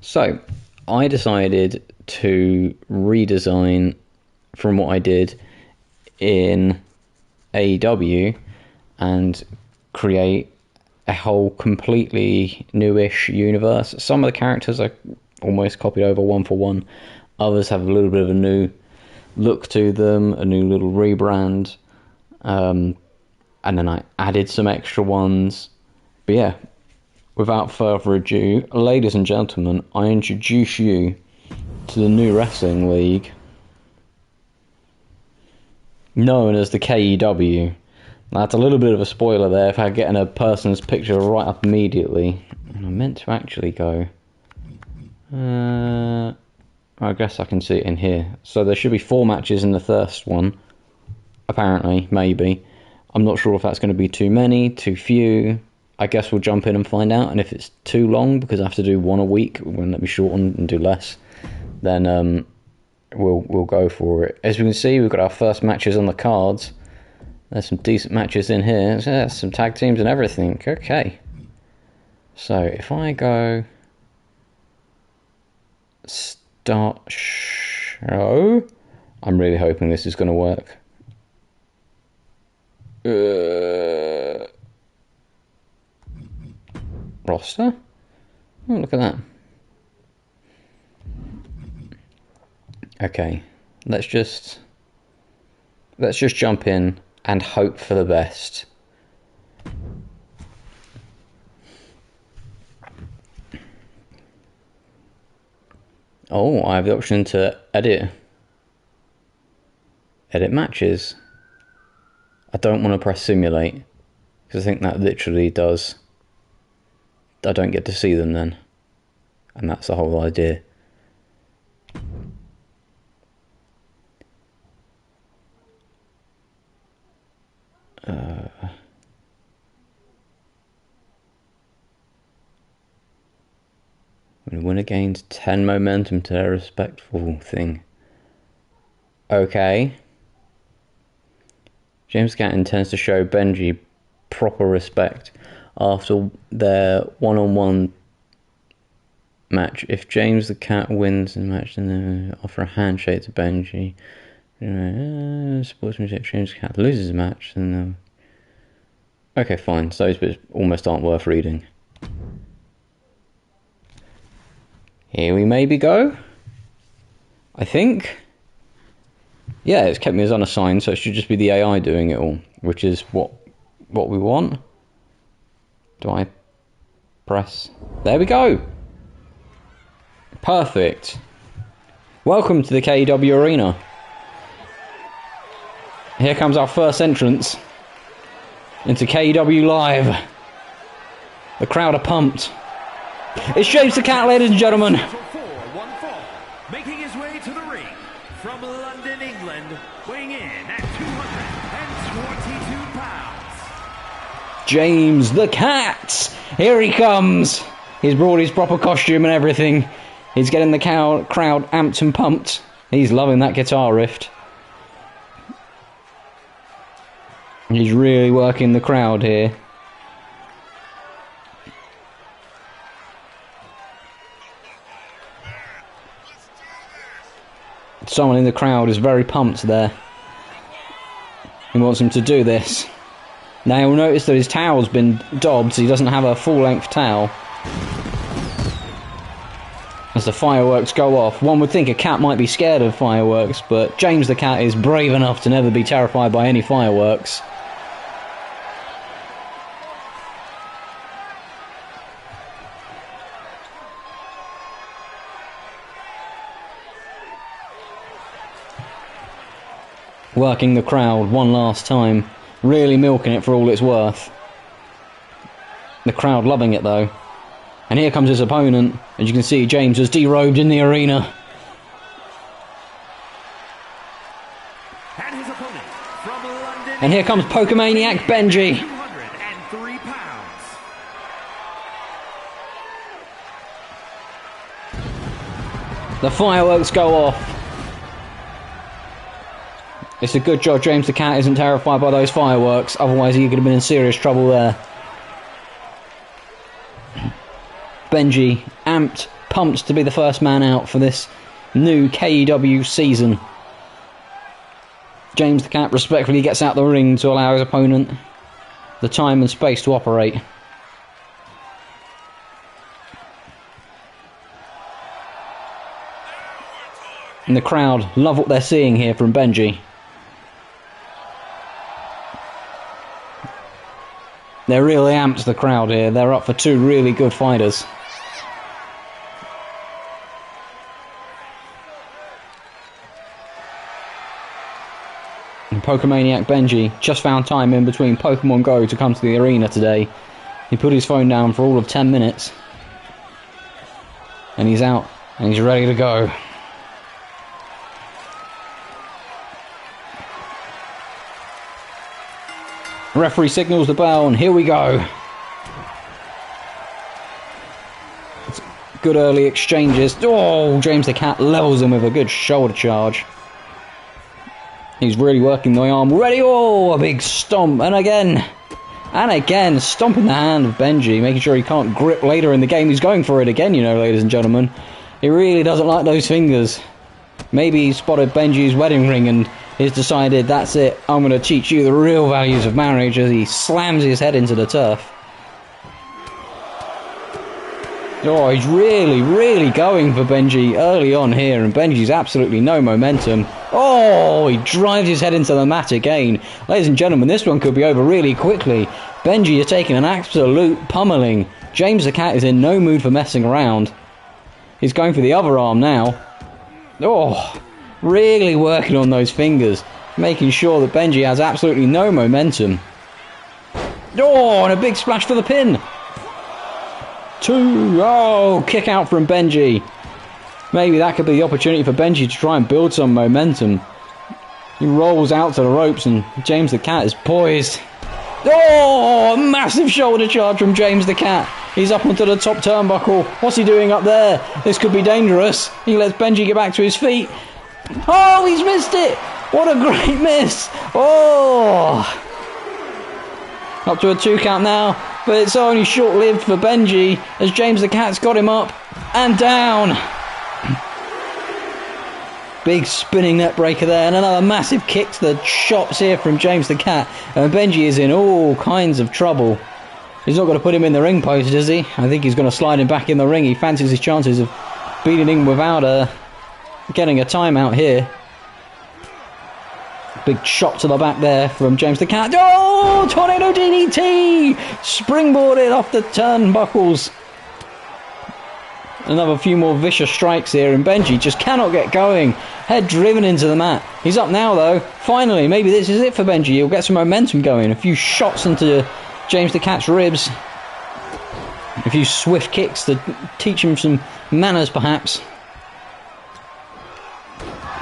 So, I decided to redesign from what I did in AEW and create a whole completely newish universe. Some of the characters I almost copied over one for one. Others have a little bit of a new look to them, a new little rebrand. And then I added some extra ones. But yeah, without further ado, ladies and gentlemen, I introduce you to the new wrestling league known as the KEW. That's a little bit of a spoiler there if I'm getting a person's picture right up immediately. And I meant to actually go... I guess I can see it in here. So there should be 4 matches in the first one. Apparently, maybe. I'm not sure if that's going to be too many, too few. I guess we'll jump in and find out. And if it's too long, because I have to do 1 a week, when let me shorten and do less, then we'll go for it. As we can see, we've got our first matches on the cards. There's some decent matches in here. There's some tag teams and everything. Okay. So if I go start show, I'm really hoping this is going to work. Roster? Oh, look at that. Okay, let's just jump in and hope for the best. Oh, I have the option to edit matches. I don't want to press simulate, because I think that literally does... I don't get to see them then. And that's the whole idea. When a winner gains 10 momentum to their respectful thing. Okay. James Cat intends to show Benji proper respect after their one-on-one match. If James the Cat wins the match, then they offer a handshake to Benji. Sportsmanship, James the Cat loses the match, then okay, fine. So those bits almost aren't worth reading. Here we maybe go. I think. Yeah, it's kept me as unassigned, so it should just be the AI doing it all, which is what we want. Do I press? There we go. Perfect. Welcome to the KEW Arena. Here comes our first entrance into KEW Live. The crowd are pumped. It's James the Cat, ladies and gentlemen. Making his way to the ring from London, England, weighing in at 222 pounds. James the Cat. Here he comes. He's brought his proper costume and everything. He's getting the crowd amped and pumped. He's loving that guitar riff. He's really working the crowd here. Someone in the crowd is very pumped there. He wants him to do this. Now you'll notice that his towel's been dobbed, so he doesn't have a full-length towel. As the fireworks go off, one would think a cat might be scared of fireworks, but James the Cat is brave enough to never be terrified by any fireworks. Working the crowd one last time, really milking it for all it's worth. The crowd loving it though. And here comes his opponent. As you can see, James was derobed in the arena. And his opponent from London. And here comes Pokemaniac Benji. 203 pounds. The fireworks go off. It's a good job James the Cat isn't terrified by those fireworks, otherwise he could have been in serious trouble there. Benji, amped pumped to be the first man out for this new KEW season. James the Cat respectfully gets out the ring to allow his opponent the time and space to operate. And the crowd love what they're seeing here from Benji. They're really amped, the crowd here. They're up for two really good fighters. And Pokemaniac Benji just found time in between Pokemon Go to come to the arena today. He put his phone down for all of 10 minutes. And he's out. And he's ready to go. Referee signals the bell, and here we go. It's good early exchanges. Oh, James the Cat levels him with a good shoulder charge. He's really working the arm. Ready? Oh, a big stomp. And again, stomping the hand of Benji, making sure he can't grip later in the game. He's going for it again, you know, ladies and gentlemen. He really doesn't like those fingers. Maybe he spotted Benji's wedding ring and he's decided, that's it, I'm going to teach you the real values of marriage, as he slams his head into the turf. Oh, he's really going for Benji early on here, and Benji's absolutely no momentum. Oh, he drives his head into the mat again. Ladies and gentlemen, this one could be over really quickly. Benji is taking an absolute pummeling. James the Cat is in no mood for messing around. He's going for the other arm now. Oh, really working on those fingers, making sure that Benji has absolutely no momentum. Oh, and a big splash for the pin. 2. Oh, kick out from Benji. Maybe that could be the opportunity for Benji to try and build some momentum. He rolls out to the ropes and James the Cat is poised. Oh, a massive shoulder charge from James the Cat. He's up onto the top turnbuckle. What's he doing up there? This could be dangerous. He lets Benji get back to his feet. Oh, he's missed it. What a great miss. Oh. Up to a 2 count now, but it's only short-lived for Benji as James the Cat's got him up and down. Big spinning net breaker there, and another massive kick to the chops here from James the Cat. And Benji is in all kinds of trouble. He's not going to put him in the ring post, is he? I think he's going to slide him back in the ring. He fancies his chances of beating him without getting a timeout here. Big chop to the back there from James the Cat. Oh, tornado DDT! Springboarded off the turnbuckles. Another few more vicious strikes here, and Benji just cannot get going. Head driven into the mat. He's up now, though. Finally, maybe this is it for Benji. He'll get some momentum going. A few shots into James the Cat's ribs. A few swift kicks to teach him some manners, perhaps.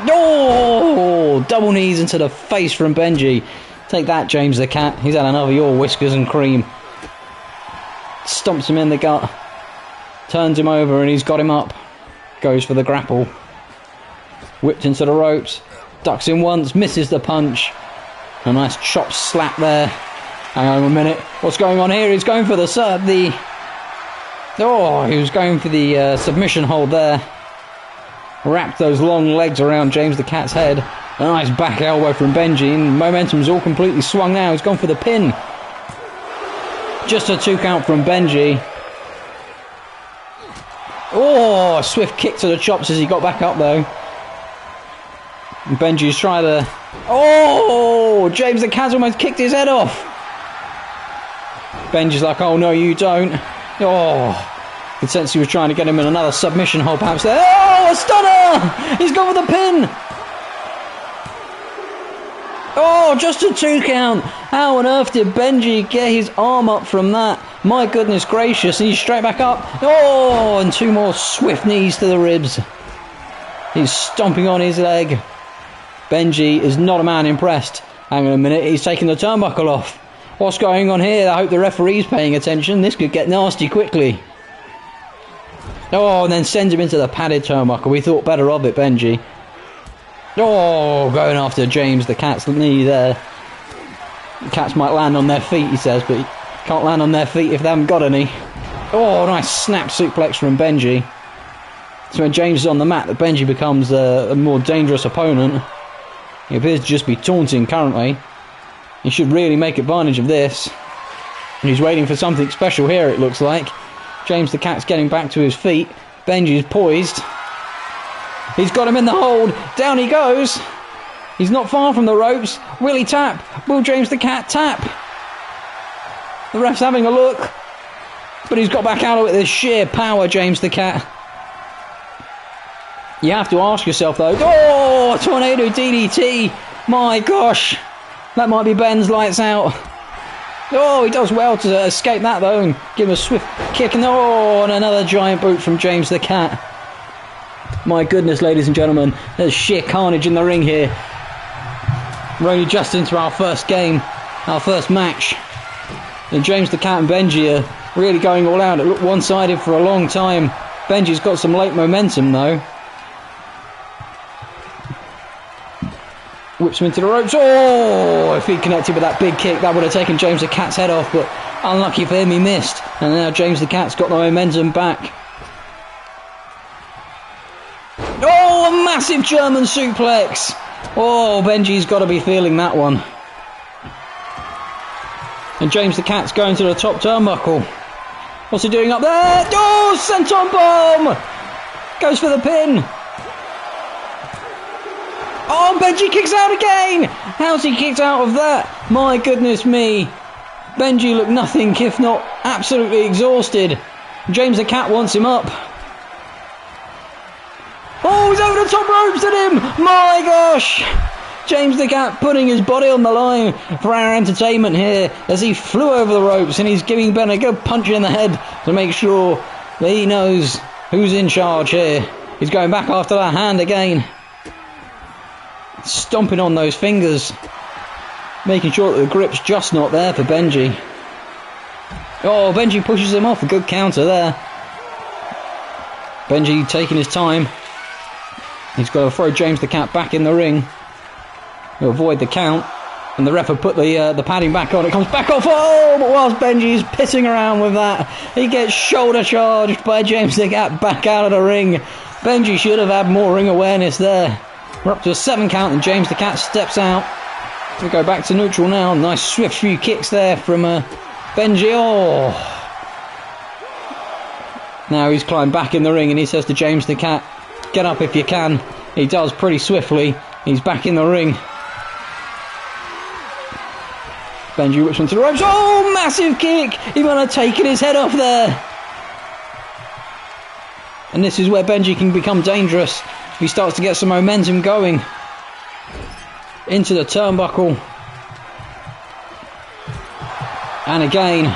Oh, double knees into the face from Benji. Take that, James the Cat. He's had another your whiskers and cream. Stomps him in the gut. Turns him over and he's got him up. Goes for the grapple. Whipped into the ropes. Ducks in once, misses the punch. A nice chop slap there. Hang on a minute. What's going on here? He's going for the he was going for the submission hold there. Wrapped those long legs around James the Cat's head. A nice back elbow from Benji, and momentum's all completely swung now. He's gone for the pin. Just a 2 count from Benji. Oh, a swift kick to the chops as he got back up though. And Benji's trying to... Oh, James the Cat's almost kicked his head off. Benji's like, oh no you don't. Oh, could sense he was trying to get him in another submission hold perhaps there. Oh, a stunner! He's gone for the pin. Oh, just a 2 count. How on earth did Benji get his arm up from that? My goodness gracious. And he's straight back up. Oh, and 2 more swift knees to the ribs. He's stomping on his leg. Benji is not a man impressed. Hang on a minute. He's taking the turnbuckle off. What's going on here? I hope the referee's paying attention. This could get nasty quickly. Oh, and then sends him into the padded turnbuckle. We thought better of it, Benji. Oh, going after James the Cat's knee there. The Cats might land on their feet, he says, but can't land on their feet if they haven't got any. Oh, nice snap suplex from Benji. So when James is on the mat, that Benji becomes a more dangerous opponent. He appears to just be taunting currently. He should really make advantage of this. And he's waiting for something special here, it looks like. James the Cat's getting back to his feet. Benji's poised. He's got him in the hold. Down he goes. He's not far from the ropes. Will he tap? Will James the Cat tap? The ref's having a look. But he's got back out of it with sheer power, James the Cat. You have to ask yourself though, oh, tornado DDT. My gosh. That might be Ben's lights out. Oh, he does well to escape that though and give him a swift kick. And another giant boot from James the Cat. My goodness, ladies and gentlemen, there's sheer carnage in the ring here. We're only just into our first game, our first match. And James the Cat and Benji are really going all out. It looked one-sided for a long time. Benji's got some late momentum though. Whips him into the ropes. Oh, if he connected with that big kick, that would have taken James the Cat's head off, but unlucky for him, he missed. And now James the Cat's got the momentum back. Oh, a massive German suplex. Oh, Benji's got to be feeling that one. And James the Cat's going to the top turnbuckle. What's he doing up there? Oh, senton bomb! Goes for the pin. Oh, Benji kicks out again! How's he kicked out of that? My goodness me. Benji looked nothing if not absolutely exhausted. James the Cat wants him up. Oh, he's over the top ropes at him! My gosh! James the Cat putting his body on the line for our entertainment here as he flew over the ropes, and he's giving Ben a good punch in the head to make sure that he knows who's in charge here. He's going back after that hand again. Stomping on those fingers, making sure that the grip's just not there for Benji. Oh, Benji pushes him off. A good counter there. Benji taking his time. He's got to throw James the Cat back in the ring to avoid the count. And the ref will put the padding back on. It comes back off. Oh, but whilst Benji's pissing around with that, he gets shoulder charged by James the Cat back out of the ring. Benji should have had more ring awareness there. We're up to a 7 count and James the Cat steps out. We go back to neutral now. Nice swift few kicks there from Benji. Oh. Now he's climbed back in the ring and he says to James the Cat, get up if you can. He does pretty swiftly. He's back in the ring. Benji whips onto the ropes. Oh, massive kick. He might have taken his head off there. And this is where Benji can become dangerous. He starts to get some momentum going into the turnbuckle. And again,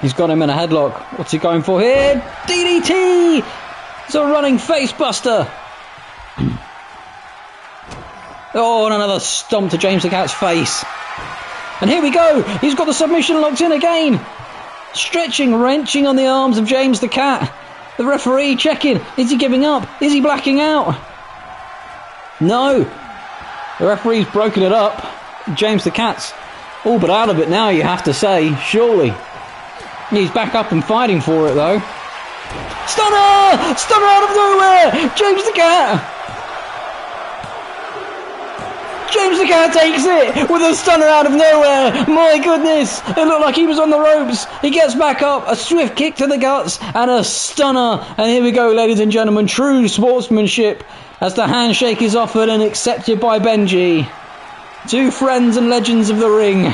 he's got him in a headlock. What's he going for here? DDT! It's a running face buster. Oh, and another stomp to James the Cat's face. And here we go. He's got the submission locked in again. Stretching, wrenching on the arms of James the Cat. The referee checking. Is he giving up? Is he blacking out? No. The referee's broken it up. James the Cat's all but out of it now, you have to say. Surely. He's back up and fighting for it, though. Stunner! Stunner out of nowhere! James the Cat! James the Cat takes it with a stunner out of nowhere. My goodness, it looked like he was on the ropes. He gets back up, a swift kick to the guts and a stunner. And here we go, ladies and gentlemen, true sportsmanship as the handshake is offered and accepted by Benji. Two friends and legends of the ring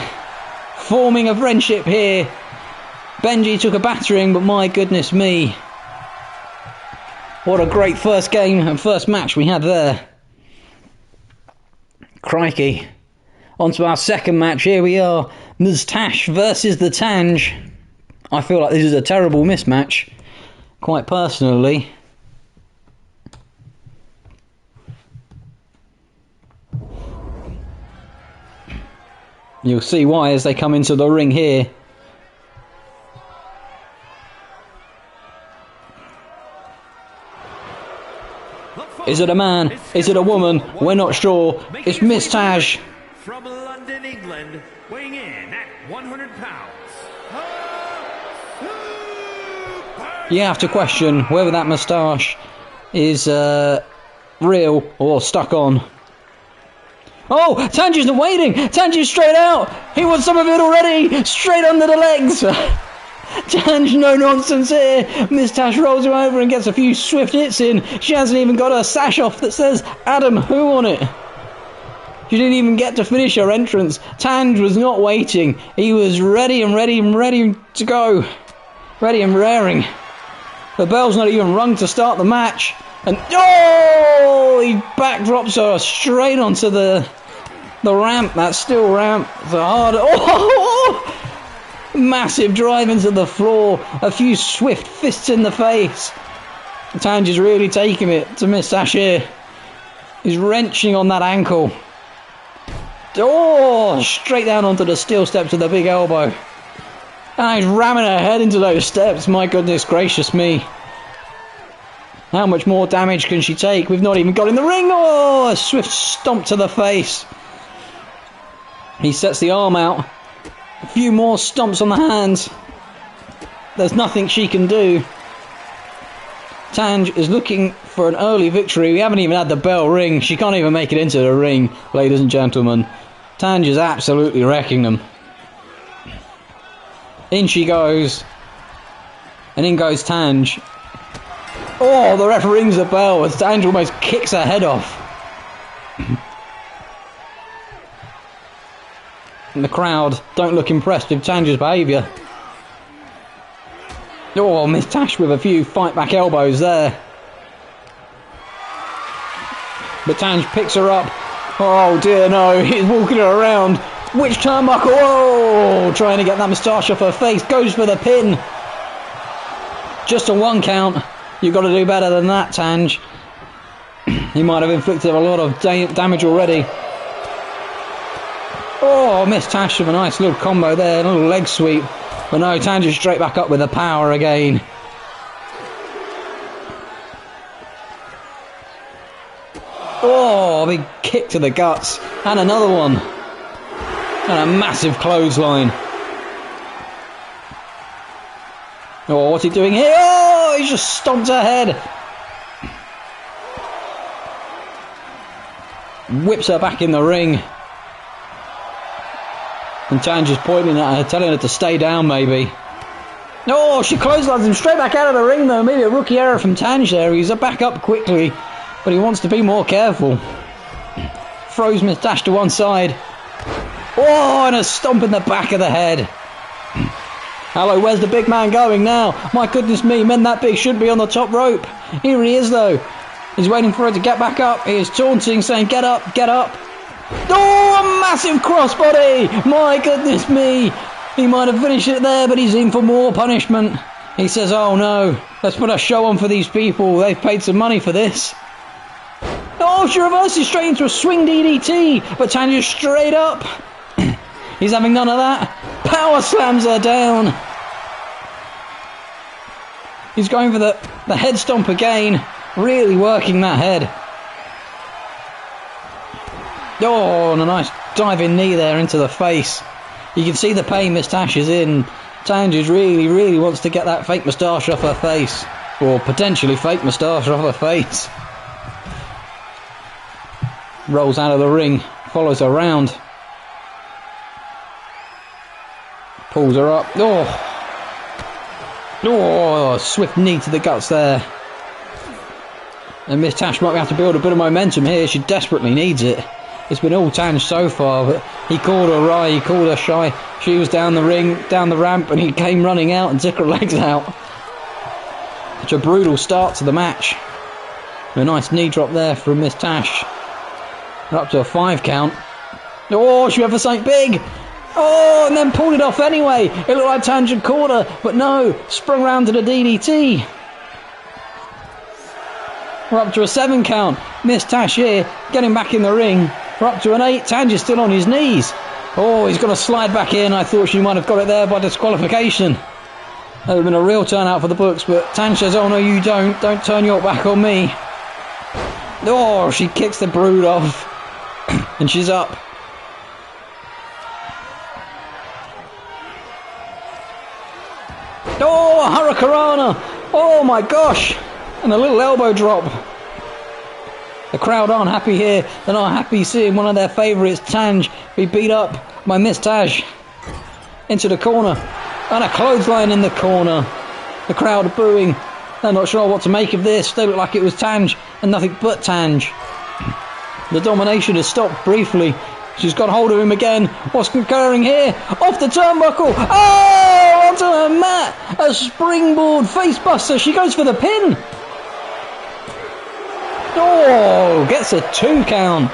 forming a friendship here. Benji took a battering, but my goodness me, what a great first game and first match we had there. Crikey. On to our second match. Here we are. Ms. Tash versus the Tange. I feel like this is a terrible mismatch, quite personally. You'll see why as they come into the ring here. Is it a man? Is it a woman? We're not sure. It's Miss Tash. From London, England, weighing in at 100 pounds. You have to question whether that moustache is real or stuck on. Oh, Tanji's not waiting. Tanji's straight out. He wants some of it already. Straight under the legs. Tanj, no nonsense here. Miss Tash rolls him over and gets a few swift hits in. She hasn't even got her sash off that says Adam Who on it. She didn't even get to finish her entrance. Tanj was not waiting. He was ready and ready and ready to go. Ready and raring. The bell's not even rung to start the match. And oh, he backdrops her straight onto the ramp, that steel ramp. The hard, massive drive into the floor. A few swift fists in the face. Tanj is really taking it to Miss Tash here. He's wrenching on that ankle. Oh, straight down onto the steel steps with a big elbow. And he's ramming her head into those steps. My goodness gracious me. How much more damage can she take? We've not even got in the ring. Oh, a swift stomp to the face. He sets the arm out. A few more stomps on the hands. There's nothing she can do. Tanj is looking for an early victory. We haven't even had the bell ring. She can't even make it into the ring, ladies and gentlemen. Tanj is absolutely wrecking them. In she goes. And in goes Tanj. Oh, the ref rings the bell as Tanj almost kicks her head off. And the crowd don't look impressed with Tanj's behaviour. Oh, Miss Tash with a few fight back elbows there. But Tanj picks her up. Oh dear no, he's walking her around. Which turnbuckle? Oh, trying to get that moustache off her face. Goes for the pin. Just a 1 count. You've got to do better than that, Tanj. He might have inflicted a lot of damage already. Oh, Miss Tash with a nice little combo there, a little leg sweep. But no, Tanj is straight back up with the power again. Oh, big kick to the guts. And another one. And a massive clothesline. Oh, what's he doing here? Oh, he just stomped her head. Whips her back in the ring. And Tanj is pointing at her, telling her to stay down maybe. Oh, she clotheslines him straight back out of the ring though. Maybe a rookie error from Tanj there. He's back up quickly, but he wants to be more careful. Throws Miss Tash to one side. Oh, and a stomp in the back of the head. Hello, where's the big man going now? My goodness me, men that big should be on the top rope. Here he is though. He's waiting for her to get back up. He is taunting, saying, get up, get up. Oh, a massive crossbody. My goodness me. He might have finished it there, but he's in for more punishment. He says, oh no, let's put a show on for these people. They've paid some money for this. Oh, she reverses straight into a swing DDT, but Tanja's straight up. He's having none of that. Power slams her down. He's going for the head stomp again. Really working that head. Oh, and a nice diving knee there into the face. You can see the pain Miss Tash is in. Tanj really, really wants to get that fake moustache off her face. Or potentially fake moustache off her face. Rolls out of the ring. Follows her round. Pulls her up. Oh, swift knee to the guts there. And Miss Tash might have to build a bit of momentum here. She desperately needs it. It's been all Tanj so far, but he called her wry, he called her shy. She was down the ring, down the ramp, and he came running out and took her legs out. Such a brutal start to the match. A nice knee drop there from Miss Tash. We're up to a 5 count. Oh, she went for something big. Oh, and then pulled it off anyway. It looked like Tanj had caught her, but no, sprung round to the DDT. We're up to a 7 count. Miss Tash here, getting back in the ring. We're up to an 8. Tanj is still on his knees. Oh, he's going to slide back in. I thought she might have got it there by disqualification. That would have been a real turnout for the books, but Tanj says, oh no, you don't. Don't turn your back on me. Oh, she kicks the brood off. And she's up. Oh, Hurricanrana. Oh my gosh! And a little elbow drop. The crowd aren't happy here. They're not happy seeing one of their favourites, Tanj, be beat up by Miss Taj. Into the corner. And a clothesline in the corner. The crowd are booing. They're not sure what to make of this. They look like it was Tanj and nothing but Tanj. The domination has stopped briefly. She's got hold of him again. What's occurring here? Off the turnbuckle. Oh, onto her mat. A springboard facebuster. She goes for the pin. Oh, gets a 2 count.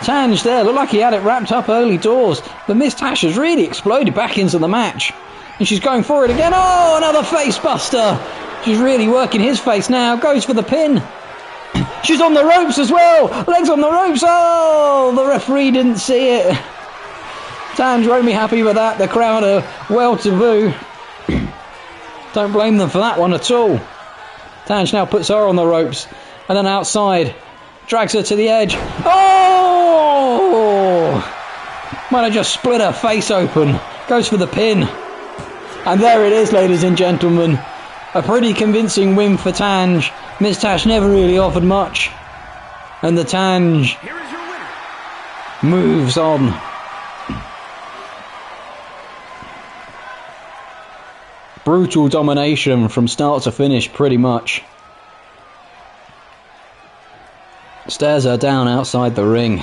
Tanj there. Looked like he had it wrapped up early doors. But Miss Tash has really exploded back into the match. And she's going for it again. Oh, another facebuster. She's really working his face now. Goes for the pin. She's on the ropes as well. Legs on the ropes. Oh, the referee didn't see it. Tanj won't be happy with that. The crowd are well to boo. Don't blame them for that one at all. Tanj now puts her on the ropes. And then outside. Drags her to the edge. Oh! Might have just split her face open. Goes for the pin. And there it is, ladies and gentlemen. A pretty convincing win for Tanj. Miss Tash never really offered much. And the Tanj moves on. Brutal domination from start to finish, pretty much. Stares her down outside the ring.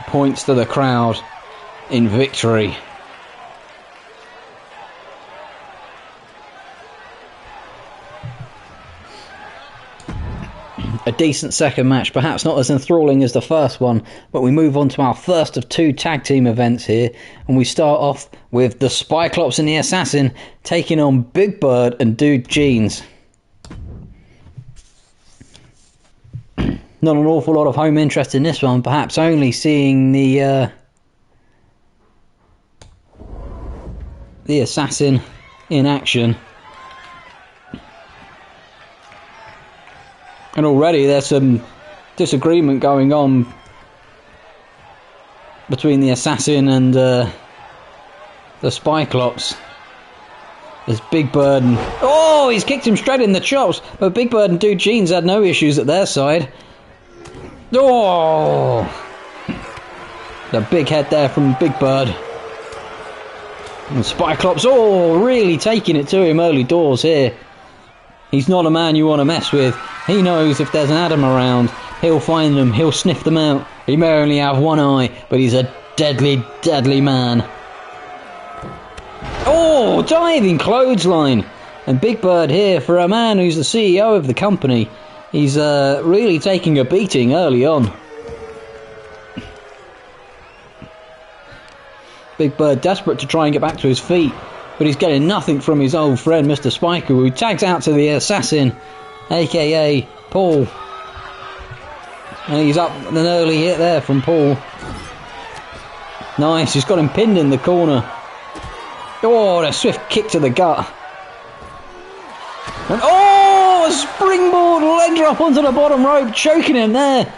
Points to the crowd in victory. A decent second match, perhaps not as enthralling as the first one, but we move on to our first of 2 tag team events here, and we start off with the Spyclops and the Assassin taking on Big Bird and Dude Jeans. Not an awful lot of home interest in this one, perhaps only seeing the Assassin in action. And already there's some disagreement going on between the Assassin and the Spyclops. There's Big Bird and... Oh, he's kicked him straight in the chops. But Big Bird and Dude Jeans had no issues at their side. Oh! The big head there from Big Bird. And Spyclops, oh, really taking it to him early doors here. He's not a man you want to mess with. He knows if there's an Adam around, he'll find them, he'll sniff them out. He may only have one eye, but he's a deadly, deadly man. Oh, diving clothesline. And Big Bird here, for a man who's the CEO of the company, he's really taking a beating early on. Big Bird desperate to try and get back to his feet, but he's getting nothing from his old friend Mr. Spiker, who tags out to the Assassin, aka Paul. And he's up an early hit there from Paul. Nice, he's got him pinned in the corner. Oh, a swift kick to the gut. And oh, a springboard leg drop onto the bottom rope, choking him there.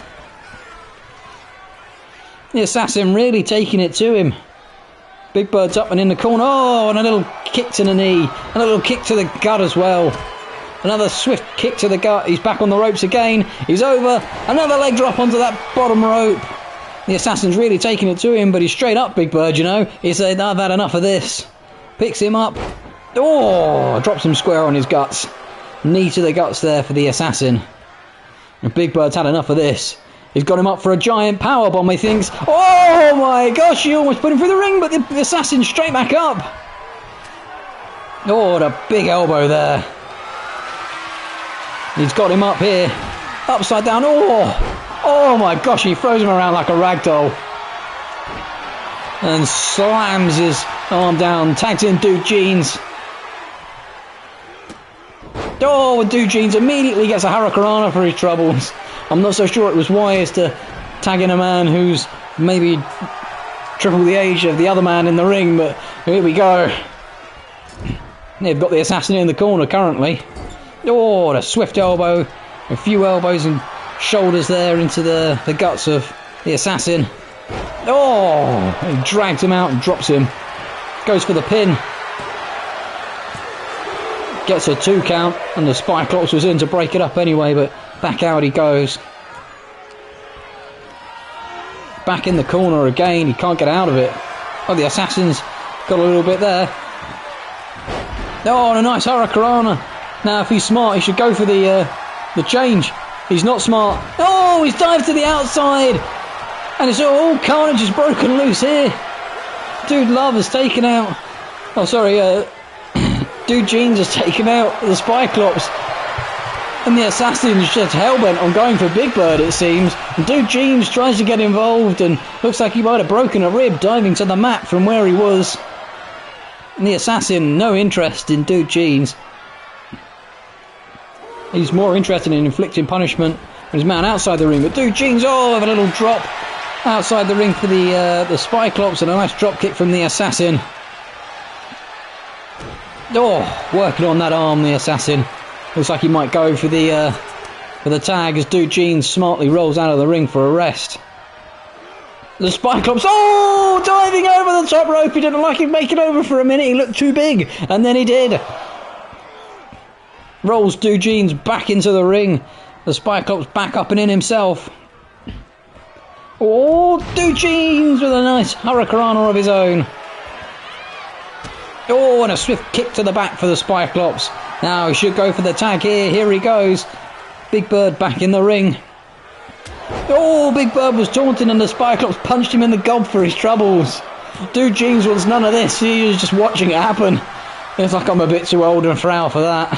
The Assassin really taking it to him. Big Bird's up and in the corner. Oh, and a little kick to the knee. And a little kick to the gut as well. Another swift kick to the gut. He's back on the ropes again. He's over. Another leg drop onto that bottom rope. The Assassin's really taking it to him, but he's straight up, Big Bird, you know. He said, I've had enough of this. Picks him up. Oh, drops him square on his guts. Knee to the guts there for the Assassin. And Big Bird's had enough of this. He's got him up for a giant powerbomb, he thinks. Oh my gosh, he almost put him through the ring, but the Assassin's straight back up. Oh, the big elbow there. He's got him up here. Upside down. Oh my gosh, he throws him around like a rag doll. And slams his arm down. Tags in Dude Jeans. Oh, and Dude Jeans immediately gets a Hurricanrana for his troubles. I'm not so sure it was wise to tag in a man who's maybe triple the age of the other man in the ring, but here we go. They've got the Assassin in the corner currently. Oh, the swift elbow. A few elbows and shoulders there into the guts of the assassin. Oh, he drags him out and drops him. Goes for the pin. Gets a 2 count, and the Cyclops was in to break it up anyway, but back out he goes. Back in the corner again, he can't get out of it. Oh, the assassin's got a little bit there. Oh, and a nice hurricanrana. Now, if he's smart, he should go for the change. He's not smart. Oh, he's dived to the outside. And it's all carnage is broken loose here. Dude Love has taken out... Oh, sorry, Dude Jeans has taken out the Cyclops. And the assassin's just hellbent on going for Big Bird, it seems. And Dude Jeans tries to get involved and looks like he might have broken a rib diving to the mat from where he was. And the assassin, no interest in Dude Jeans. He's more interested in inflicting punishment on his man outside the ring. But Dude Jeans, oh, have a little drop outside the ring for the Cyclops, and a nice drop kick from the assassin. Oh, working on that arm, the assassin. Looks like he might go for the tag as Dude Jeans smartly rolls out of the ring for a rest. The Cyclops, oh, diving over the top rope. He didn't like him making over for a minute. He looked too big, and then he did. Rolls Dude Jeans back into the ring. The Cyclops back up and in himself. Oh, Dude Jeans with a nice hurricanrana of his own. Oh, and a swift kick to the back for the Cyclops. Now he should go for the tag here. Here he goes. Big Bird back in the ring. Oh, Big Bird was taunting and the Cyclops punched him in the gob for his troubles. Dude Jeans wants none of this. He was just watching it happen. It's like I'm a bit too old and frail for that.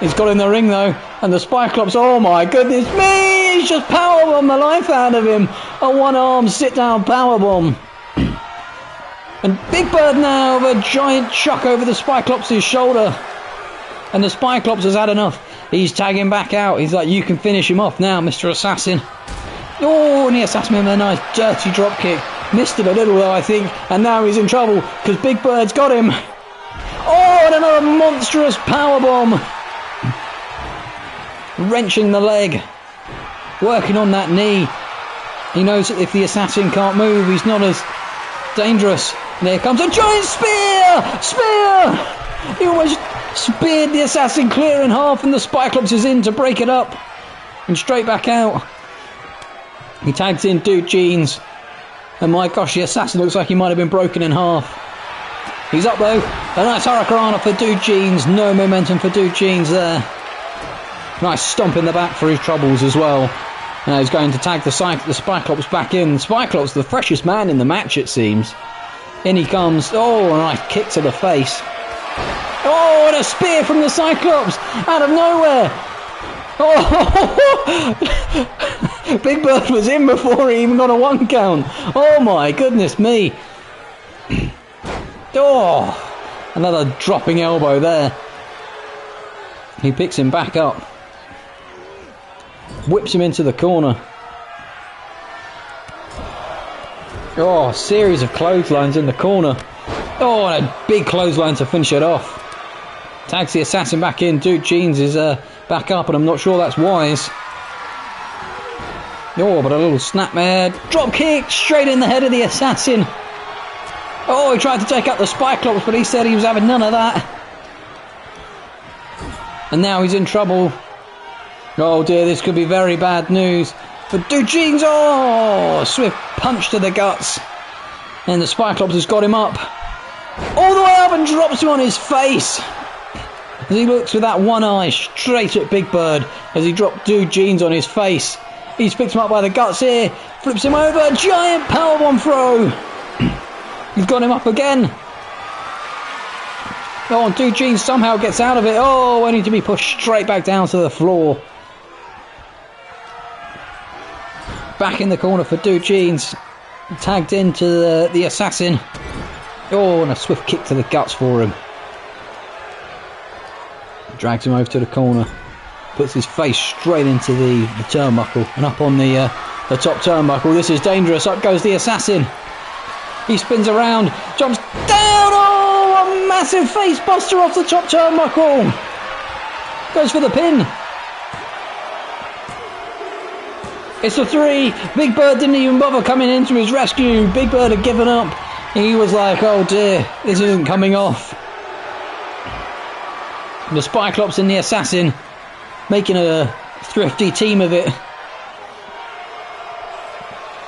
He's got in the ring though, and the Cyclops, oh my goodness me, he's just powerbombed the life out of him. A one-arm sit-down powerbomb. And Big Bird now with a giant chuck over the Cyclops' shoulder. And the Cyclops has had enough. He's tagging back out. He's like, you can finish him off now, Mr. Assassin. Oh, and the assassin with a nice dirty drop kick. Missed it a little though, I think. And now he's in trouble because Big Bird's got him. Oh, and another monstrous powerbomb. Wrenching the leg. Working on that knee. He knows that if the assassin can't move, he's not as dangerous. And here comes a giant spear! Spear! He almost speared the assassin clear in half, and the Cyclops is in to break it up. And straight back out. He tags in Dude Jeans. And my gosh, the assassin looks like he might have been broken in half. He's up though. A nice hurricanrana for Dude Jeans. No momentum for Dude Jeans there. Nice stomp in the back for his troubles as well. Now he's going to tag the Cyclops back in. The Cyclops, the freshest man in the match, it seems. In he comes. Oh, a nice kick to the face. Oh, and a spear from the Cyclops out of nowhere. Oh, Big Bird was in before he even got a 1 count. Oh my goodness me. Oh, another dropping elbow there. He picks him back up. Whips him into the corner. Oh, a series of clotheslines in the corner. Oh, and a big clothesline to finish it off. Tags the assassin back in. Dude Jeans is back up, and I'm not sure that's wise. Oh, but a little snapmare. Drop kick straight in the head of the assassin. Oh, he tried to take out the Cyclops, but he said he was having none of that. And now he's in trouble. Oh dear, this could be very bad news. But Dude Jeans, oh, a swift punch to the guts. And the Cyclops has got him up. All the way up and drops him on his face. As he looks with that one eye straight at Big Bird as he dropped Dude Jeans on his face. He's picked him up by the guts here. Flips him over. Giant powerbomb throw. He's got him up again. Oh, and Dude Jeans somehow gets out of it. Oh, only to be pushed straight back down to the floor. Back in the corner for Dude Jeans. Tagged into the assassin. Oh, and a swift kick to the guts for him. Drags him over to the corner. Puts his face straight into the turnbuckle. And up on the top turnbuckle. This is dangerous. Up goes the assassin. He spins around. Jumps down. Oh, a massive face buster off the top turnbuckle. Goes for the pin. It's a 3. Big Bird didn't even bother coming into his rescue. Big Bird had given up. He was like, oh dear, this isn't coming off. The Spyclops and the Assassin making a thrifty team of it.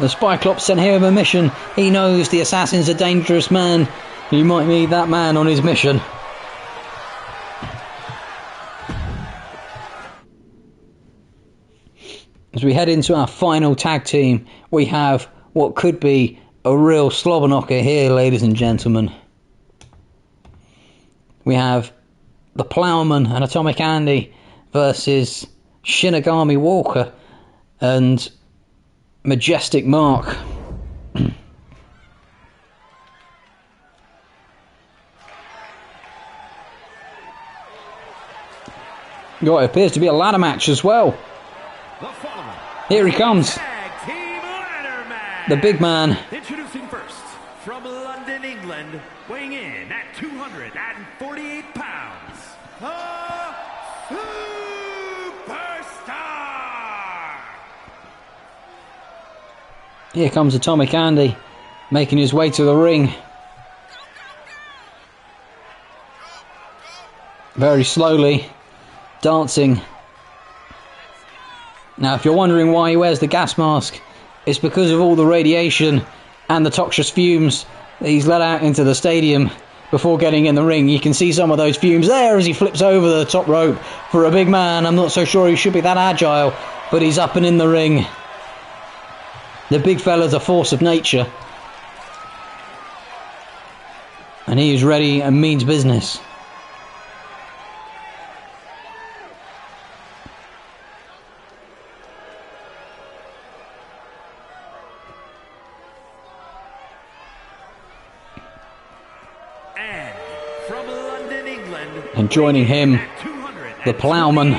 The Spyclops sent here with a mission. He knows the Assassin's a dangerous man. He might need that man on his mission. As we head into our final tag team, we have what could be a real slobber knocker here, ladies and gentlemen. We have the Plowman and Atomic Andy versus Shinigami Walker and Majestic Mark. Oh, it appears to be a ladder match as well. Here he comes. The big man. Introducing first, from London, England, weighing in at 248 pounds, the Superstar! Here comes Atomic Andy, making his way to the ring. Very slowly, dancing. Now, if you're wondering why he wears the gas mask, it's because of all the radiation and the toxic fumes that he's let out into the stadium before getting in the ring. You can see some of those fumes there as he flips over the top rope. For a big man, I'm not so sure he should be that agile, but he's up and in the ring. The big fella's a force of nature, and he is ready and means business. And joining him, the Plowman.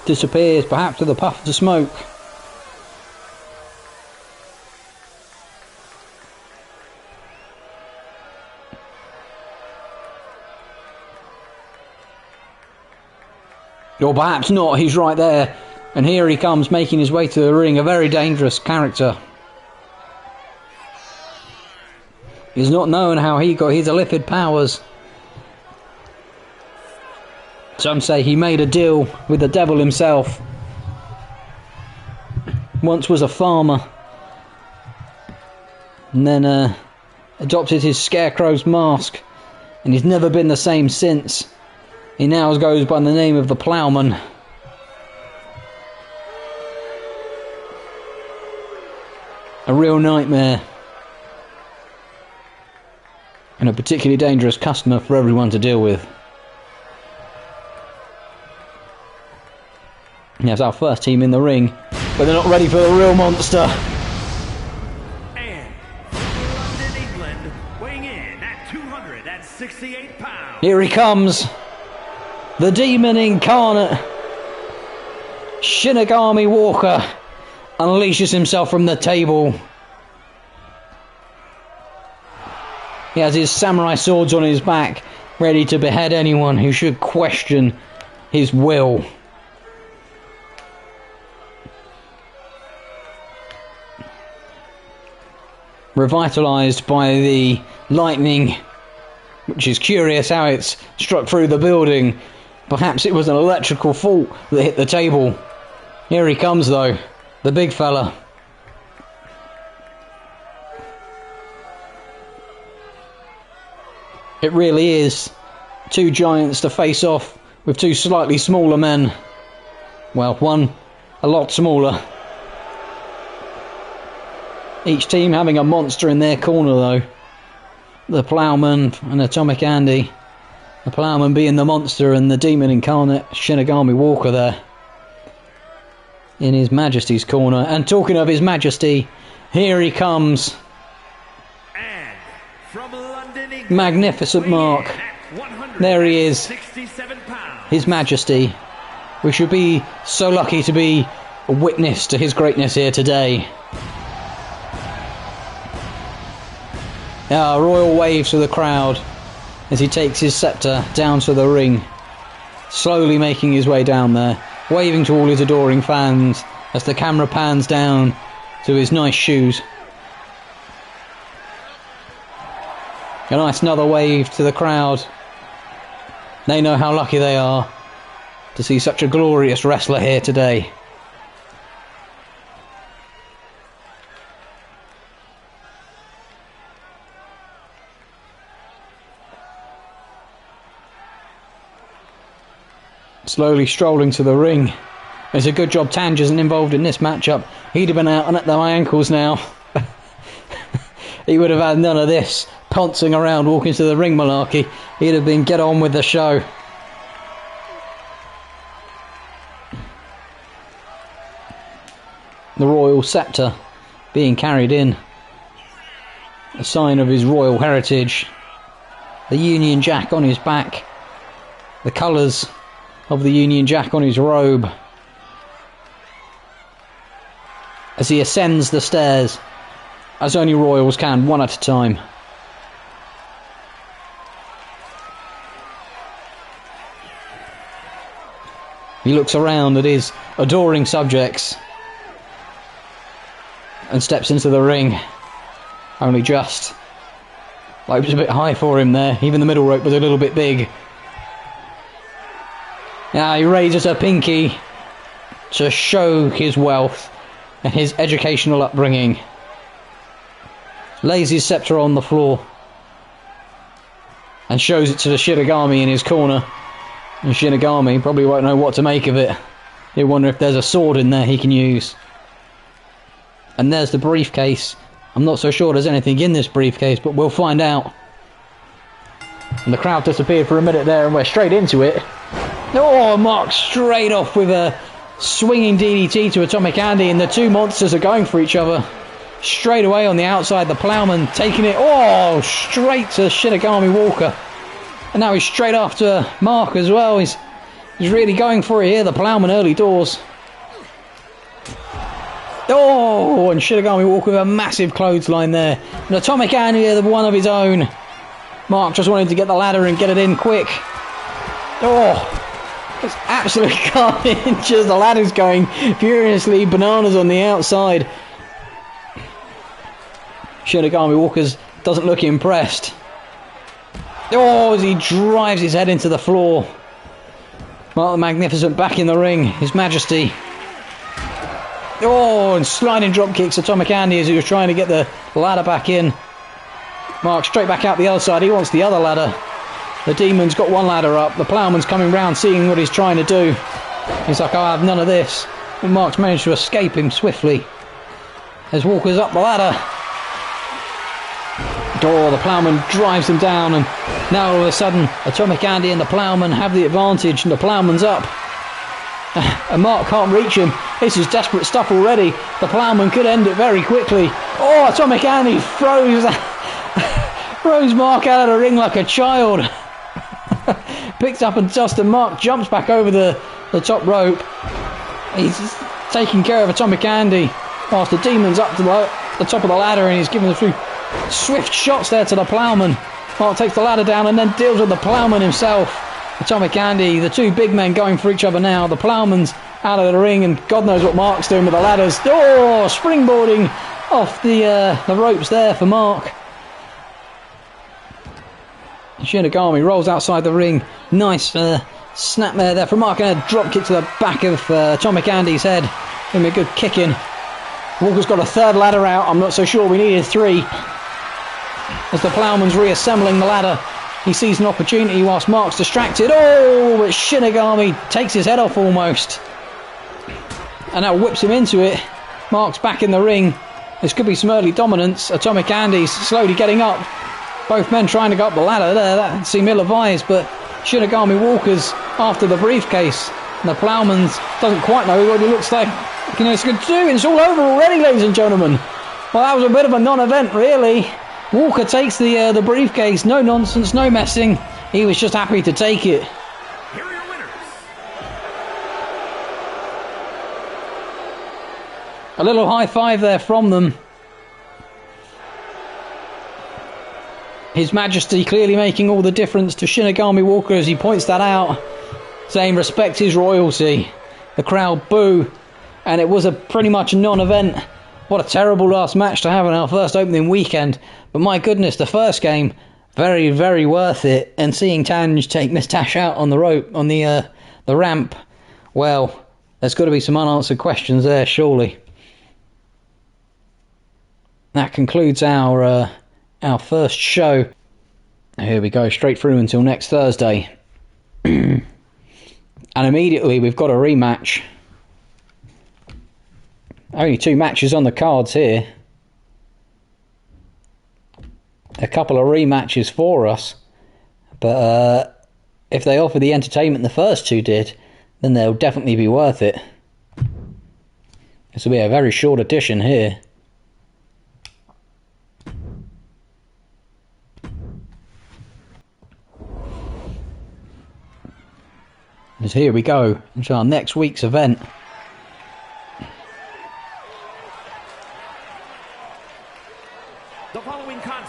Disappears, perhaps with a puff of smoke. Or perhaps not, he's right there. And here he comes, making his way to the ring, a very dangerous character. It's not known how he got his Illithid powers. Some say he made a deal with the devil himself. Once was a farmer. And then adopted his scarecrow's mask. And he's never been the same since. He now goes by the name of the Plowman. A real nightmare. And a particularly dangerous customer for everyone to deal with. That's our first team in the ring, but they're not ready for the real monster. And from London, England, weighing in at 268 pounds. Here he comes. The demon incarnate. Shinigami Walker unleashes himself from the table. He has his samurai swords on his back, ready to behead anyone who should question his will. Revitalized by the lightning, which is curious how it's struck through the building. Perhaps it was an electrical fault that hit the table. Here he comes though, the big fella. It really is two giants to face off with two slightly smaller men. Well, one a lot smaller. Each team having a monster in their corner though. The Plowman and Atomic Andy. The Plowman being the monster and the demon incarnate Shinigami Walker there. In His Majesty's corner. And talking of His Majesty, here he comes. And from London, England, Magnificent Mark. There he is. His Majesty. We should be so lucky to be a witness to his greatness here today. Royal waves for the crowd as he takes his scepter down to the ring, slowly making his way down there, waving to all his adoring fans as the camera pans down to his nice shoes. A nice another wave to the crowd. They know how lucky they are to see such a glorious wrestler here today. Slowly strolling to the ring. It's a good job Tange isn't involved in this matchup. He'd have been out and at my ankles now. He would have had none of this pouncing around, walking to the ring malarkey. He'd have been get on with the show. The royal scepter being carried in, a sign of his royal heritage. The Union Jack on his back, the colours of the Union Jack on his robe, as he ascends the stairs, as only royals can, one at a time. He looks around at his adoring subjects and steps into the ring. Only just. Like it was a bit high for him there. Even the middle rope was a little bit big. Now he raises a pinky to show his wealth and his educational upbringing. Lays his scepter on the floor and shows it to the Shinigami in his corner. And Shinigami probably won't know what to make of it. He'll wonder if there's a sword in there he can use. And there's the briefcase. I'm not so sure there's anything in this briefcase, but we'll find out. And the crowd disappeared for a minute there and we're straight into it. Oh, Mark straight off with a swinging DDT to Atomic Andy, and the two monsters are going for each other. Straight away on the outside, the Plowman taking it, straight to Shinigami Walker. And now he's straight after Mark as well. He's really going for it here, the Plowman early doors. And Shinigami Walker with a massive clothesline there. And Atomic Andy, the one of his own. Mark just wanted to get the ladder and get it in quick. It's absolute carnage as the ladder's going furiously bananas on the outside. Shinigami Walker's doesn't look impressed. As he drives his head into the floor. Mark the Magnificent back in the ring, His Majesty. And sliding drop kicks Atomic Andy as he was trying to get the ladder back in. Mark straight back out the other side, he wants the other ladder. The Demon's got one ladder up, the Plowman's coming round seeing what he's trying to do. He's like, I'll have none of this. And Mark's managed to escape him swiftly as Walker's up the ladder. The Plowman drives him down, and now all of a sudden Atomic Andy and the Plowman have the advantage, and the Plowman's up. And Mark can't reach him. This is desperate stuff already. The Plowman could end it very quickly. Atomic Andy throws Mark out of the ring like a child. Picks up and dust, and Mark jumps back over the top rope. He's taking care of Atomic Andy whilst the Demon's up to the top of the ladder, and he's giving a few swift shots there to the Plowman. Mark takes the ladder down and then deals with the Plowman himself. Atomic Andy, the two big men going for each other now. The Plowman's out of the ring, and God knows what Mark's doing with the ladders. Springboarding off the ropes there for Mark. Shinigami rolls outside the ring. Nice snapmare there from Mark, and a drop kick to the back of Atomic Andy's head. Give him a good kick in. Walker's got a third ladder out. I'm not so sure we needed three. As the Plowman's reassembling the ladder, he sees an opportunity whilst Mark's distracted. But Shinigami takes his head off almost. And that whips him into it. Mark's back in the ring. This could be some early dominance. Atomic Andy's slowly getting up. Both men trying to go up the ladder there. That seemed ill-advised, but Shinigami Walker's after the briefcase. And the Plowman's doesn't quite know what it looks like. It's going to do. It's all over already, ladies and gentlemen. Well, that was a bit of a non-event, really. Walker takes the briefcase. No nonsense, no messing. He was just happy to take it. Here are your winners. A little high five there from them. His Majesty clearly making all the difference to Shinigami Walker as he points that out, saying respect his royalty. The crowd boo, and it was a pretty much non-event. What a terrible last match to have on our first opening weekend. But my goodness, the first game, very, very worth it. And seeing Tanj take Miss Tash out on the rope, on the ramp, well, there's got to be some unanswered questions there, surely. That concludes our first show. Here we go, straight through until next Thursday. And immediately we've got a rematch. Only 2 matches on the cards here. A couple of rematches for us. But if they offer the entertainment the first 2 did, then they'll definitely be worth it. This will be a very short edition here. And here we go into our next week's event.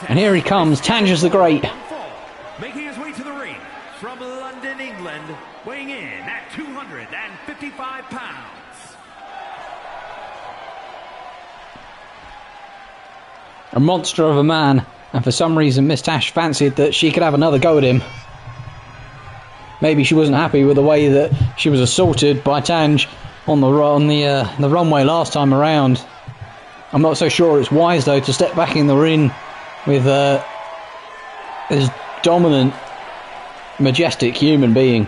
And here he comes, Tanjus the Great. Making his way to the ring from London, England, weighing in at 255 pounds. A monster of a man, and for some reason Miss Tash fancied that she could have another go at him. Maybe she wasn't happy with the way that she was assaulted by Tanj on the runway last time around. I'm not so sure it's wise though to step back in the ring with this dominant, majestic human being.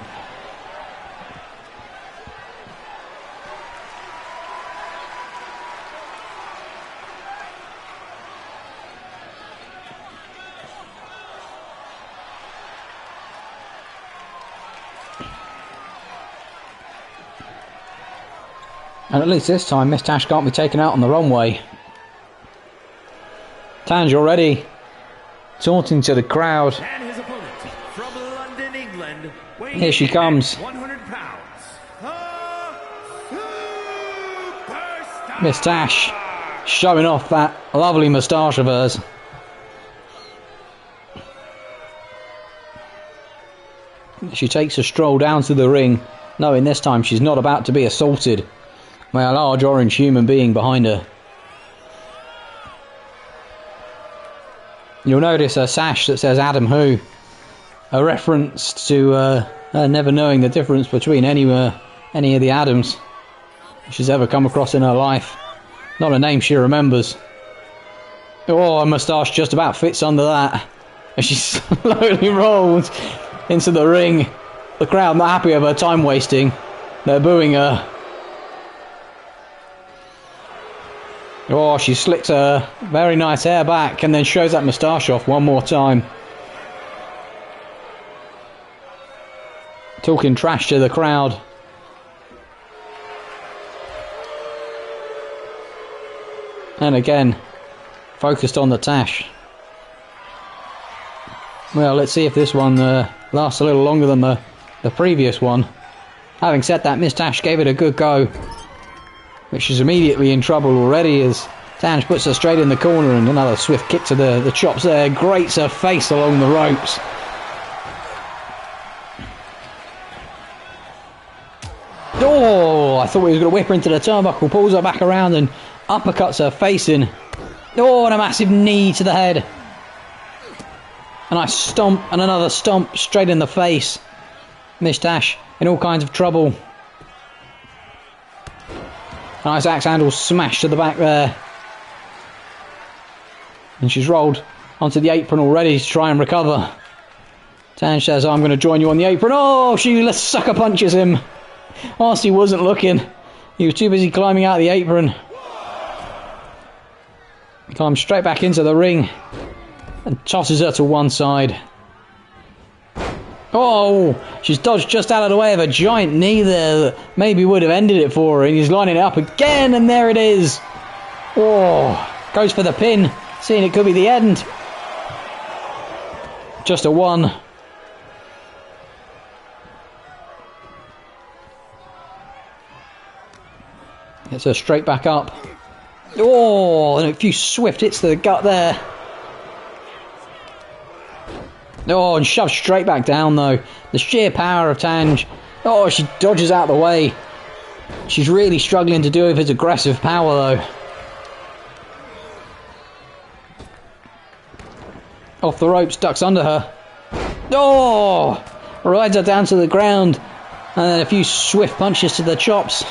And at least this time Miss Tash can't be taken out on the runway. Tanj already taunting to the crowd. And his opponent from London, England, weighing Here she comes. 100 pounds. Superstar! Miss Tash showing off that lovely moustache of hers. She takes a stroll down to the ring, knowing this time she's not about to be assaulted by a large orange human being behind her. You'll notice a sash that says Adam Who, a reference to her never knowing the difference between any of the Adams she's ever come across in her life. Not a name she remembers. Oh, her moustache just about fits under that as she slowly rolls into the ring. The crowd not happy of her time wasting. They're booing her. Oh, she slicks her very nice hair back and then shows that moustache off one more time. Talking trash to the crowd. And again, focused on the Tash. Well, let's see if this one lasts a little longer than the previous one. Having said that, Miss Tash gave it a good go. But she's immediately in trouble already as Tanj puts her straight in the corner and another swift kick to the chops there. Grates her face along the ropes. Oh, I thought he was going to whip her into the turnbuckle. Pulls her back around and uppercuts her face in. Oh, and a massive knee to the head. A nice stomp and another stomp straight in the face. Miss Tash in all kinds of trouble. Nice axe handle smash to the back there. And she's rolled onto the apron already to try and recover. Tanj says, I'm going to join you on the apron. Oh, she sucker punches him. Whilst he wasn't looking. He was too busy climbing out of the apron. He climbs straight back into the ring. And tosses her to one side. Oh, she's dodged just out of the way of a giant knee there that maybe would have ended it for her. And he's lining it up again, and there it is. Oh, goes for the pin, seeing it could be the end. Just a one. Gets her straight back up. Oh, and a few swift hits to the gut there. Oh, and shoved straight back down though. The sheer power of Tanj. Oh, she dodges out of the way. She's really struggling to do with his aggressive power though. Off the ropes, ducks under her. Oh! Rides her down to the ground. And then a few swift punches to the chops.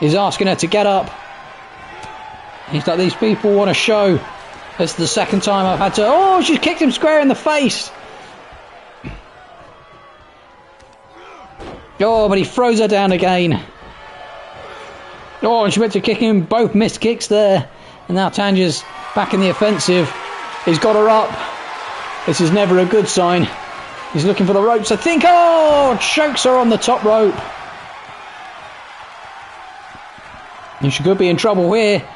He's asking her to get up. He's like, these people want to show. This is the second time I've had to... Oh, she's kicked him square in the face. Oh, but he throws her down again. Oh, and she went to kick him. Both missed kicks there. And now Tanja's back in the offensive. He's got her up. This is never a good sign. He's looking for the ropes, I think. Oh, chokes her on the top rope. And she could be in trouble here.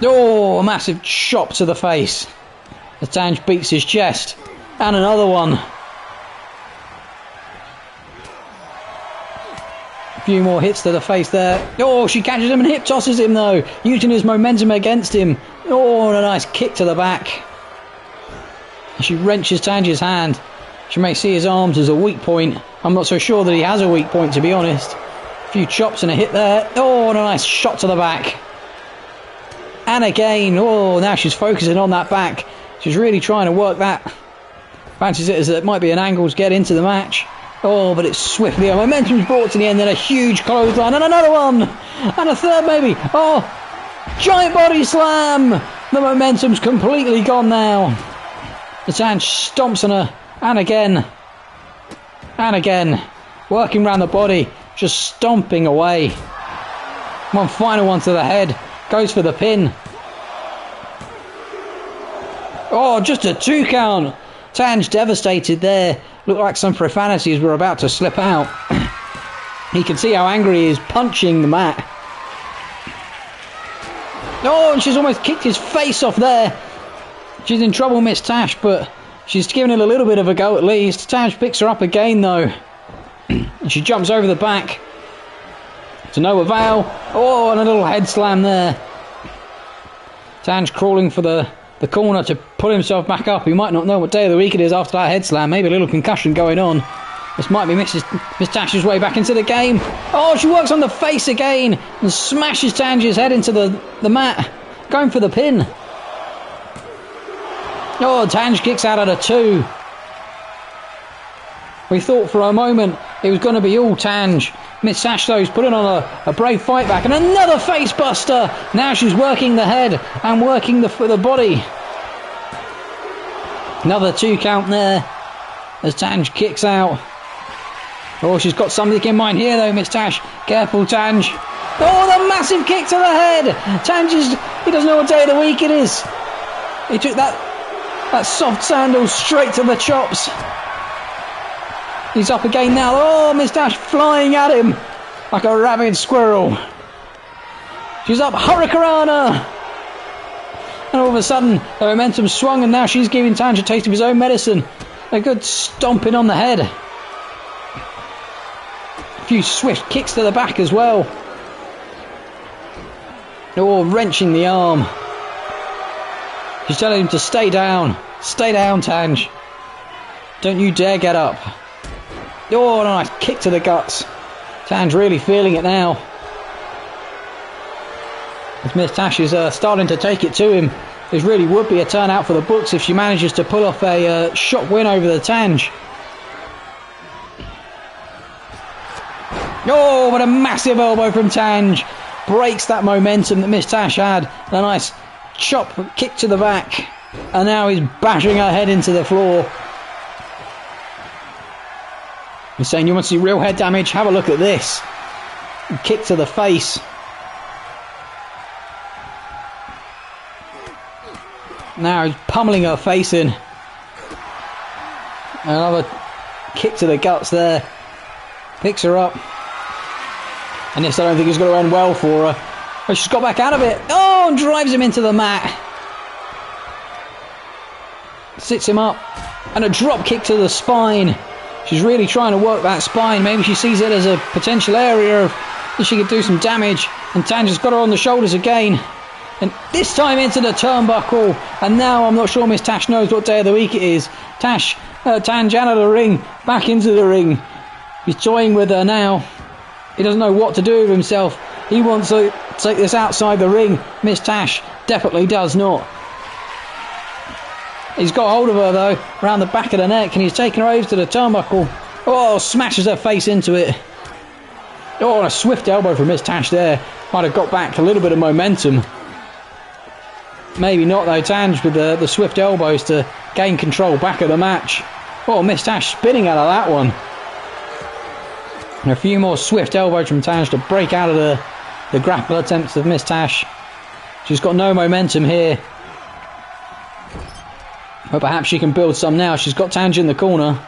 Oh, a massive chop to the face. As Tanj beats his chest. And another one. A few more hits to the face there. Oh, she catches him and hip tosses him though. Using his momentum against him. Oh, and a nice kick to the back. And she wrenches Tanj's hand. She may see his arms as a weak point. I'm not so sure that he has a weak point, to be honest. A few chops and a hit there. Oh, and a nice shot to the back. And again. Oh, now she's focusing on that back. She's really trying to work that. Fancies it as it might be an angle to get into the match. Oh, but it's swiftly. Momentum's brought to the end, and a huge clothesline, and another one, and a third maybe. Oh, giant body slam. The momentum's completely gone now. The Tanj stomps on her, and again, working around the body, just stomping away. One final one to the head, goes for the pin. Oh, just a 2 count. Tanj devastated there. Looked like some profanities were about to slip out. He can see how angry he is, punching the mat. Oh, and she's almost kicked his face off there. She's in trouble, Miss Tash, but she's giving it a little bit of a go at least. Tash picks her up again, though. And she jumps over the back. To no avail. Oh, and a little head slam there. Tanj crawling for the corner to pull himself back up. He might not know what day of the week it is after that head slam. Maybe a little concussion going on. This might be Miss Tash's way back into the game. Oh, she works on the face again and smashes Tanj's head into the mat. Going for the pin. Oh, Tanj kicks out at a 2. We thought for a moment it was going to be all Tanj. Miss Tash, though, is putting on a brave fight back. And another face buster. Now she's working the head and working the body. Another 2 count there as Tanj kicks out. Oh, she's got something in mind here, though, Miss Tash. Careful, Tanj. Oh, the massive kick to the head. Tanj he doesn't know what day of the week it is. He took that soft sandal straight to the chops. He's up again now. Oh, Miss Tash flying at him like a rabid squirrel. She's up, Hurricanrana. And all of a sudden, the momentum swung, and now she's giving Tanj a taste of his own medicine. A good stomping on the head. A few swift kicks to the back as well. Oh, wrenching the arm. She's telling him to stay down. Stay down, Tanj. Don't you dare get up. Oh, nice kick to the guts. Tanj really feeling it now. As Miss Tash is starting to take it to him. This really would be a turnout for the books if she manages to pull off a shock win over the Tanj. Oh, what a massive elbow from Tanj. Breaks that momentum that Miss Tash had. A nice chop kick to the back. And now he's bashing her head into the floor. He's saying, you want to see real head damage? Have a look at this. Kick to the face. Now he's pummeling her face in. Another kick to the guts there. Picks her up. And this I don't think is going to end well for her. But she's got back out of it. Oh, and drives him into the mat. Sits him up. And a drop kick to the spine. She's really trying to work that spine. Maybe she sees it as a potential area of that she could do some damage. And Tanja's got her on the shoulders again. And this time into the turnbuckle. And now I'm not sure Miss Tash knows what day of the week it is. Tange out of the ring, back into the ring. He's toying with her now. He doesn't know what to do with himself. He wants to take this outside the ring. Miss Tash definitely does not. He's got hold of her though, around the back of the neck, and he's taking her over to the turnbuckle. Oh, smashes her face into it. Oh, and a swift elbow from Miss Tash there. Might have got back a little bit of momentum. Maybe not though. Tange with the swift elbows to gain control back of the match. Oh, Miss Tash spinning out of that one. And a few more swift elbows from Tange to break out of the grapple attempts of Miss Tash. She's got no momentum here. But perhaps she can build some now. She's got Tange in the corner.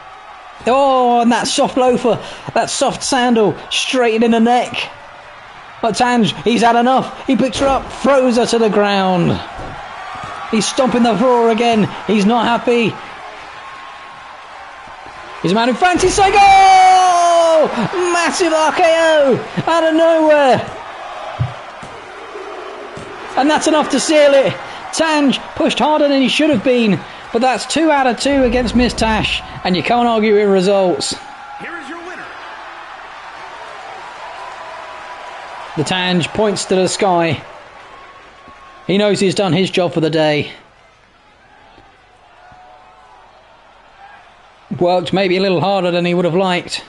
Oh, and that soft loafer, that soft sandal, straight in the neck. But Tange, he's had enough. He picks her up, throws her to the ground. He's stomping the floor again. He's not happy. He's a man who fancies saying, oh! Massive RKO out of nowhere. And that's enough to seal it. Tange pushed harder than he should have been. But that's 2 out of 2 against Miss Tash. And you can't argue with results. Here is your winner. The Tange points to the sky. He knows he's done his job for the day. Worked maybe a little harder than he would have liked.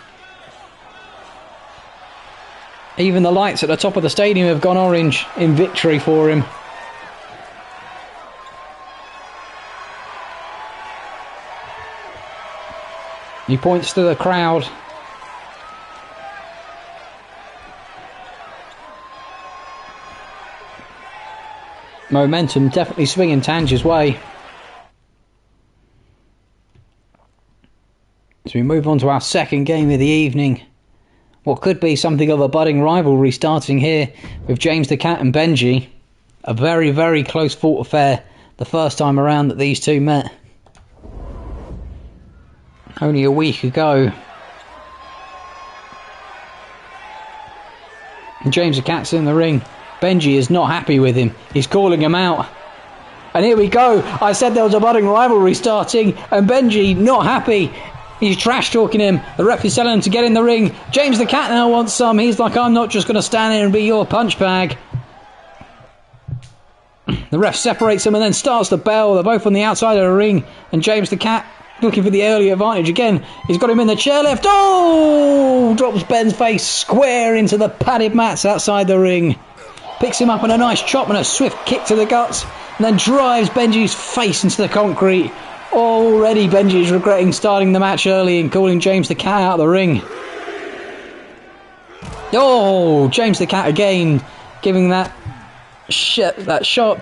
Even the lights at the top of the stadium have gone orange in victory for him. He points to the crowd. Momentum definitely swinging Tange's way. So we move on to our second game of the evening. What could be something of a budding rivalry starting here with James the Cat and Benji. A very, very close fought affair the first time around that these two met. Only a week ago. And James the Cat's in the ring. Benji is not happy with him. He's calling him out. And here we go. I said there was a budding rivalry starting. And Benji not happy. He's trash talking him. The ref is telling him to get in the ring. James the Cat now wants some. He's like, I'm not just going to stand here and be your punch bag. The ref separates them and then starts the bell. They're both on the outside of the ring. And James the Cat looking for the early advantage again. He's got him in the chairlift. Oh! Drops Ben's face square into the padded mats outside the ring. Picks him up in a nice chop and a swift kick to the guts. And then drives Benji's face into the concrete. Already Benji's regretting starting the match early and calling James the Cat out of the ring. Oh! James the Cat again giving that sharp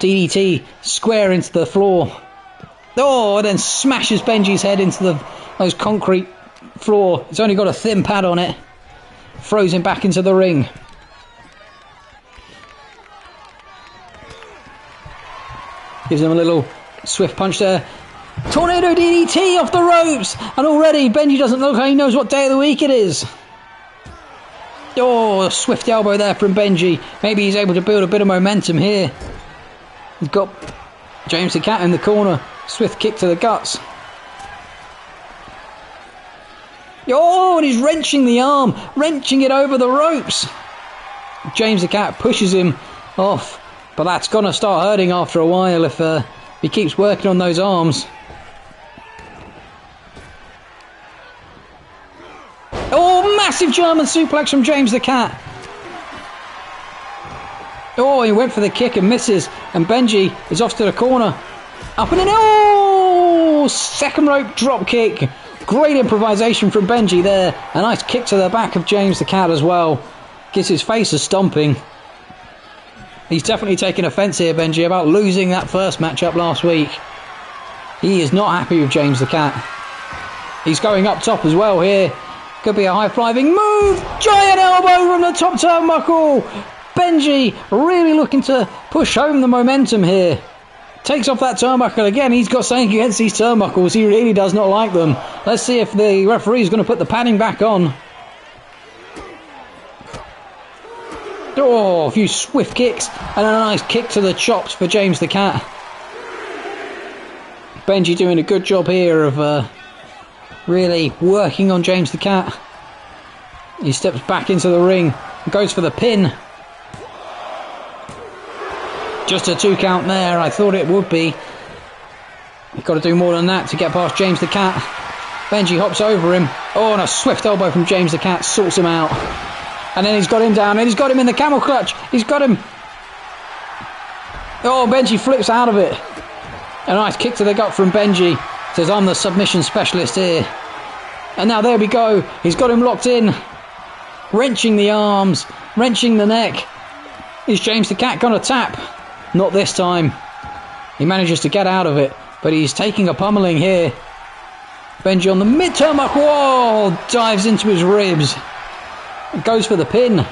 DDT square into the floor. Oh, and then smashes Benji's head into those concrete floor. It's only got a thin pad on it. Throws him back into the ring. Gives him a little swift punch there. Tornado DDT off the ropes. And already Benji doesn't look like he knows what day of the week it is. Oh, a swift elbow there from Benji. Maybe he's able to build a bit of momentum here. He's got James the Cat in the corner. Swift kick to the guts. Oh, and he's wrenching the arm. Wrenching it over the ropes. James the Cat pushes him off. But that's going to start hurting after a while if he keeps working on those arms. Oh, massive German suplex from James the Cat. Oh, he went for the kick and misses. And Benji is off to the corner. Up and in. Oh! Second rope drop kick. Great improvisation from Benji there. A nice kick to the back of James the Cat as well. Gives his face a stomping. He's definitely taking offence here, Benji, about losing that first matchup last week. He is not happy with James the Cat. He's going up top as well here. Could be a high-flying move. Giant elbow from the top turnbuckle. Benji really looking to push home the momentum here. Takes off that turnbuckle again. He's got something against these turnbuckles. He really does not like them. Let's see if the referee is going to put the padding back on. Oh, a few swift kicks and a nice kick to the chops for James the Cat. Benji doing a good job here of really working on James the Cat. He steps back into the ring and goes for the pin. Just a 2 count there. I thought it would be. You've got to do more than that to get past James the Cat. Benji hops over him. Oh, and a swift elbow from James the Cat sorts him out. And then he's got him down, and he's got him in the camel clutch. He's got him. Oh, Benji flips out of it. A nice kick to the gut from Benji. Says, I'm the submission specialist here. And now there we go. He's got him locked in. Wrenching the arms, wrenching the neck. Is James the Cat going to tap? Not this time. He manages to get out of it, but he's taking a pummeling here. Benji on the mid-turnbuckle. Oh, dives into his ribs. Goes for the pin.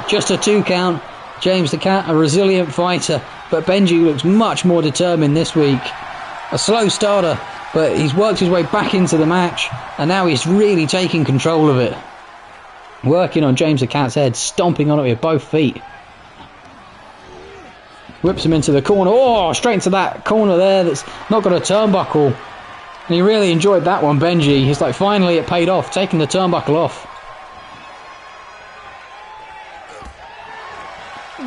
Just a 2 count. James the Cat, a resilient fighter, but Benji looks much more determined this week. A slow starter, but he's worked his way back into the match, and now he's really taking control of it. Working on James the Cat's head, stomping on it with both feet. Whips him into the corner. Oh, straight into that corner there that's not got a turnbuckle. And he really enjoyed that one, Benji. He's like, finally it paid off, taking the turnbuckle off.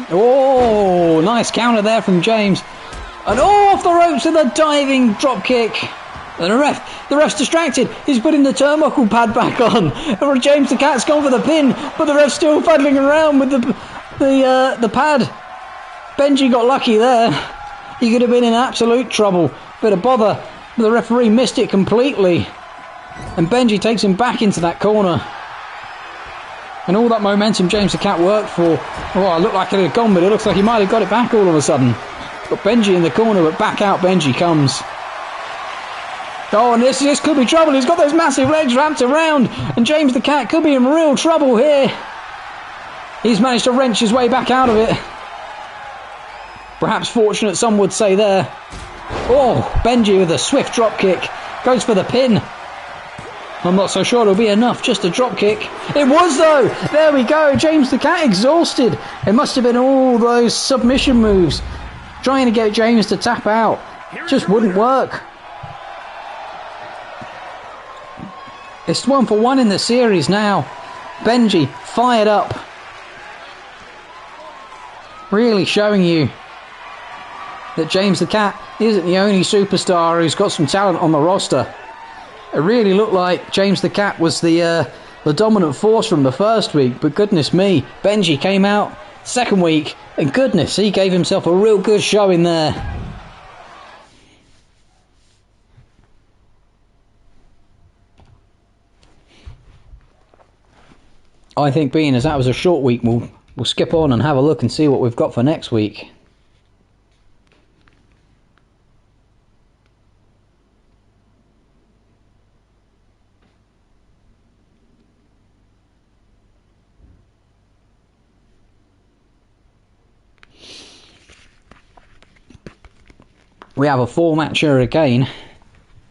Oh, nice counter there from James. And off the ropes with a diving drop kick. And the ref's distracted. He's putting the turnbuckle pad back on. And James the Cat's gone for the pin, but the ref's still fuddling around with the pad. Benji got lucky there. He could have been in absolute trouble. Bit of bother. But the referee missed it completely. And Benji takes him back into that corner. And all that momentum James the Cat worked for. Oh, it looked like it had gone, but it looks like he might have got it back all of a sudden. Got Benji in the corner, but back out Benji comes. Oh, and this could be trouble. He's got those massive legs wrapped around. And James the Cat could be in real trouble here. He's managed to wrench his way back out of it. Perhaps fortunate, some would say there. Oh, Benji with a swift drop kick. Goes for the pin. I'm not so sure it'll be enough, just a drop kick. It was though! There we go, James the Cat exhausted. It must have been all those submission moves. Trying to get James to tap out. Just wouldn't work. It's 1-for-1 in the series now. Benji fired up. Really showing you that James the Cat isn't the only superstar who's got some talent on the roster. It really looked like James the Cat was the dominant force from the first week, but goodness me, Benji came out second week, and goodness, he gave himself a real good showing there. I think being as that was a short week, we'll skip on and have a look and see what we've got for next week. We have a 4-matcher again,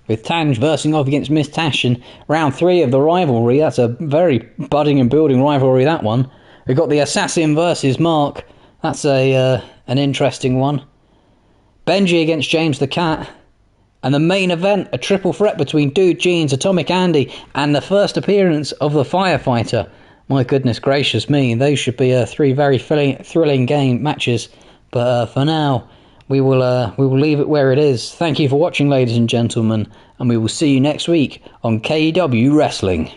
with Tanj versing off against Miss Tash in round 3 of the rivalry. That's a very budding and building rivalry, that one. We've got the Assassin versus Mark. That's an interesting one. Benji against James the Cat. And the main event, a triple threat between Dude Jeans, Atomic Andy, and the first appearance of the Firefighter. My goodness gracious me, those should be 3 very thrilling game matches. But for now, we will leave it where it is. Thank you for watching, ladies and gentlemen, and we will see you next week on KEW Wrestling.